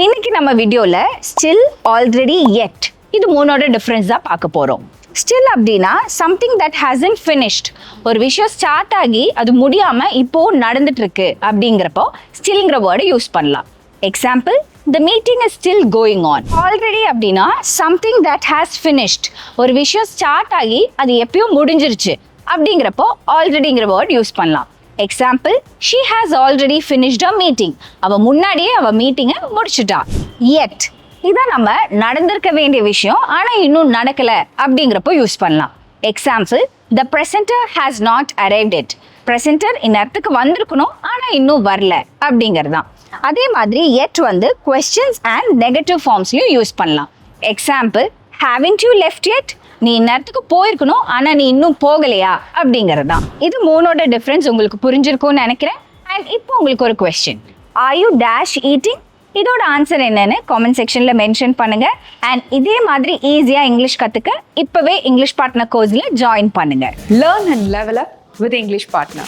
இன்னைக்கு நம்ம வீடியோல ஸ்டில், ஆல்ரெடி, yet இது மூணோட டிஃபரன்ஸ் தான் பார்க்க போறோம். ஸ்டில் அப்படின்னா சம்திங் தட் ஹாசன்ட் ஃபினிஷ்ட். ஒரு விஷயம் ஸ்டார்ட் ஆகி அது முடியாம இப்போ நடந்துட்டு இருக்கு அப்படிங்கிறப்போ ஸ்டில்ங்கிற வேர்டை யூஸ் பண்ணலாம். Example, the meeting is still going on. Already அப்படின்னா something that has finished. ஒரு விஷயம் ஸ்டார்ட் ஆகி அது எப்பயோ முடிஞ்சிருச்சு அப்படிங்கிறப்போ ஆல்ரெடிங்கிற வேர்ட் யூஸ் பண்ணலாம். Example, she has already finished a meeting. அவ முன்னாடியே அவ மீட்டிங்கை முடிச்சுட்டா. yet இதான் நம்ம நடந்திருக்க வேண்டிய விஷயம் ஆனா இன்னும் நடக்கல அப்படிங்கிறப்போ யூஸ் பண்ணலாம். Example, the presenter has not arrived yet. presenter இந்நேரத்துக்கு வந்திருக்கணும் ஆனா இன்னும் வரல அப்படிங்கிறதான். அதே மாதிரி yet வந்து questions and negative ஃபார்ம்ஸ்லயும் யூஸ் பண்ணலாம். Example, haven't you left yet? நீ இந்நேரத்துக்கு போயிருக்கணும் ஆனா நீ இன்னும் போகலையா அப்படிங்கிறது தான். இது மூணோட டிஃபரன்ஸ் உங்களுக்கு புரிஞ்சிருக்கும்னு நினைக்கிறேன். அண்ட் இப்போ உங்களுக்கு ஒரு question, are you dash eating? இதோட ஆன்சர் என்னன்னு காமெண்ட் செக்ஷன்ல மென்ஷன் பண்ணுங்க. அண்ட் இதே மாதிரி ஈஸியா இங்கிலீஷ் கத்துக்க இப்பவே இங்கிலீஷ் பார்ட்னர் கோர்ஸ்ல ஜாயின் பண்ணுங்க. Learn and level up with English Partner.